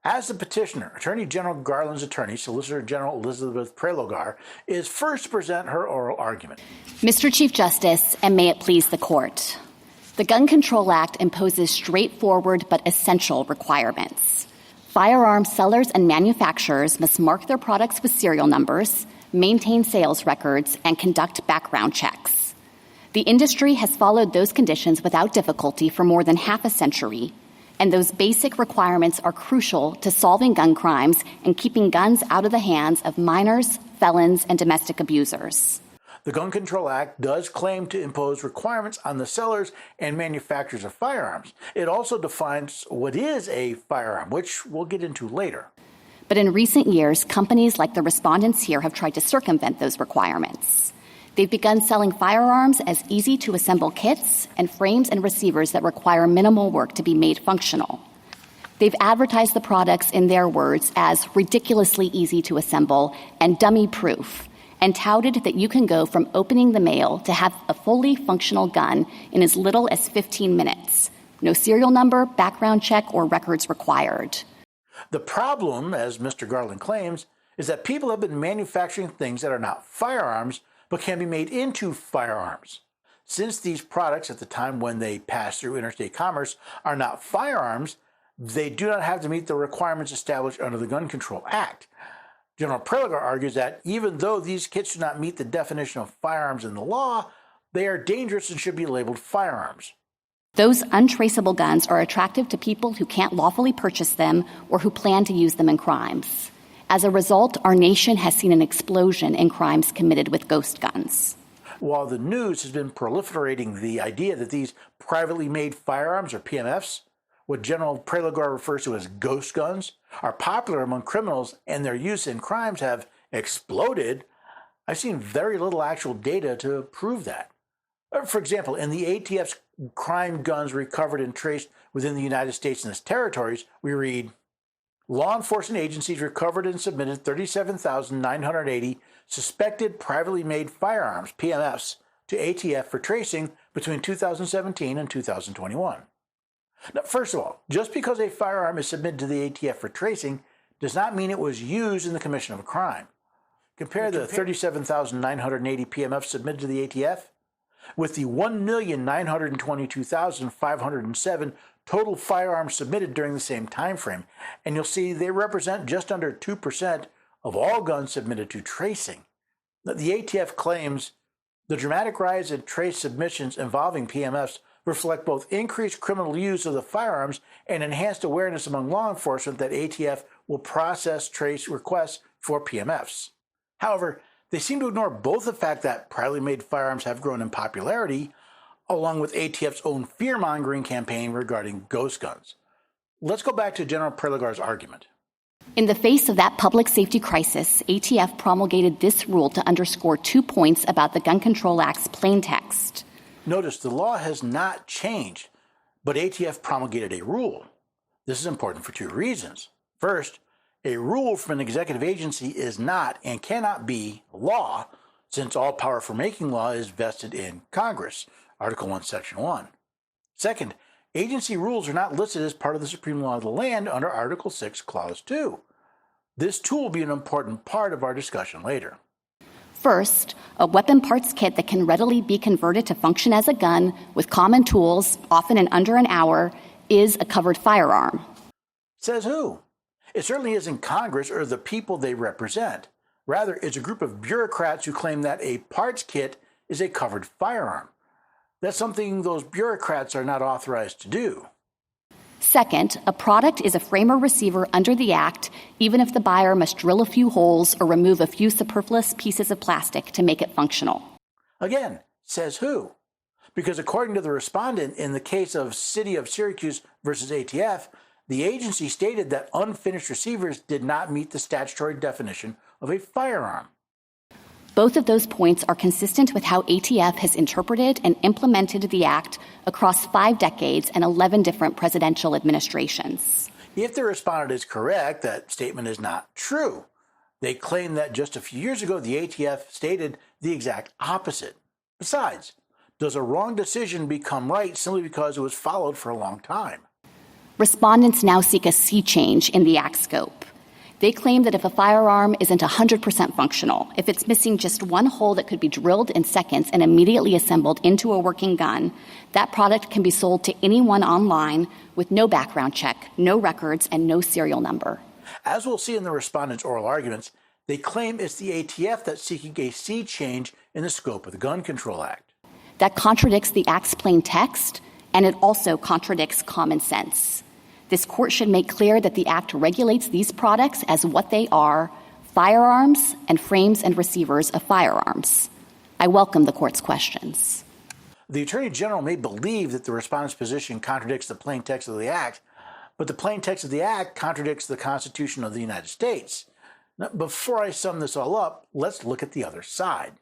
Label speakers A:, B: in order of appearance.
A: As the petitioner, Attorney General Garland's attorney, Solicitor General Elizabeth Prelogar, is first to present her oral argument.
B: Mr. Chief Justice, and may it please the Court, the Gun Control Act imposes straightforward but essential requirements. Firearm sellers and manufacturers must mark their products with serial numbers, maintain sales records, and conduct background checks. The industry has followed those conditions without difficulty for more than half a century, and those basic requirements are crucial to solving gun crimes and keeping guns out of the hands of minors, felons, and domestic abusers.
A: The Gun Control Act does claim to impose requirements on the sellers and manufacturers of firearms. It also defines what is a firearm, which we'll get into later.
B: But in recent years, companies like the respondents here have tried to circumvent those requirements. They've begun selling firearms as easy-to-assemble kits and frames and receivers that require minimal work to be made functional. They've advertised the products, in their words, as ridiculously easy to assemble and dummy-proof, and touted that you can go from opening the mail to have a fully functional gun in as little as 15 minutes. No serial number, background check, or records required.
A: The problem, as Mr. Garland claims, is that people have been manufacturing things that are not firearms but can be made into firearms. Since these products, at the time when they pass through interstate commerce, are not firearms, they do not have to meet the requirements established under the Gun Control Act. General Prelogar argues that even though these kits do not meet the definition of firearms in the law, they are dangerous and should be labeled firearms.
B: Those untraceable guns are attractive to people who can't lawfully purchase them or who plan to use them in crimes. As a result, our nation has seen an explosion in crimes committed with ghost guns.
A: While the news has been proliferating the idea that these privately made firearms, or PMFs, what General Prelogar refers to as ghost guns, are popular among criminals and their use in crimes have exploded, I've seen very little actual data to prove that. For example, in the ATF's crime guns recovered and traced within the United States and its territories, we read, law enforcement agencies recovered and submitted 37,980 suspected privately made firearms, PMFs, to ATF for tracing between 2017 and 2021. Now, first of all, just because a firearm is submitted to the ATF for tracing does not mean it was used in the commission of a crime. Compare the 37,980 PMFs submitted to the ATF with the 1,922,507 total firearms submitted during the same time frame, and you'll see they represent just under 2% of all guns submitted to tracing. The ATF claims the dramatic rise in trace submissions involving PMFs reflect both increased criminal use of the firearms and enhanced awareness among law enforcement that ATF will process trace requests for PMFs. However, they seem to ignore both the fact that privately made firearms have grown in popularity, along with ATF's own fear-mongering campaign regarding ghost guns. Let's go back to General Prelogar's argument.
B: In the face of that public safety crisis, ATF promulgated this rule to underscore 2 points about the Gun Control Act's plain text.
A: Notice the law has not changed, but ATF promulgated a rule. This is important for two reasons. First, a rule from an executive agency is not and cannot be law, since all power for making law is vested in Congress, Article 1, Section 1. Second, agency rules are not listed as part of the supreme law of the land under Article 6, Clause 2. This tool will be an important part of our discussion later.
B: First, a weapon parts kit that can readily be converted to function as a gun with common tools, often in under an hour, is a covered firearm.
A: Says who? It certainly isn't Congress or the people they represent. Rather, it's a group of bureaucrats who claim that a parts kit is a covered firearm. That's something those bureaucrats are not authorized to do.
B: Second, a product is a frame or receiver under the Act, even if the buyer must drill a few holes or remove a few superfluous pieces of plastic to make it functional.
A: Again, says who? Because according to the respondent in the case of City of Syracuse versus ATF, the agency stated that unfinished receivers did not meet the statutory definition of a firearm.
B: Both of those points are consistent with how ATF has interpreted and implemented the Act across 5 decades and 11 different presidential administrations.
A: If the respondent is correct, that statement is not true. They claim that just a few years ago, the ATF stated the exact opposite. Besides, does a wrong decision become right simply because it was followed for a long time?
B: Respondents now seek a sea change in the Act's scope. They claim that if a firearm isn't 100% functional, if it's missing just one hole that could be drilled in seconds and immediately assembled into a working gun, that product can be sold to anyone online with no background check, no records, and no serial number.
A: As we'll see in the respondents' oral arguments, they claim it's the ATF that's seeking a sea change in the scope of the Gun Control Act.
B: That contradicts the Act's plain text, and it also contradicts common sense. This court should make clear that the Act regulates these products as what they are, firearms and frames and receivers of firearms. I welcome the court's questions.
A: The Attorney General may believe that the respondent's position contradicts the plain text of the Act, but the plain text of the Act contradicts the Constitution of the United States. Now, before I sum this all up, let's look at the other side.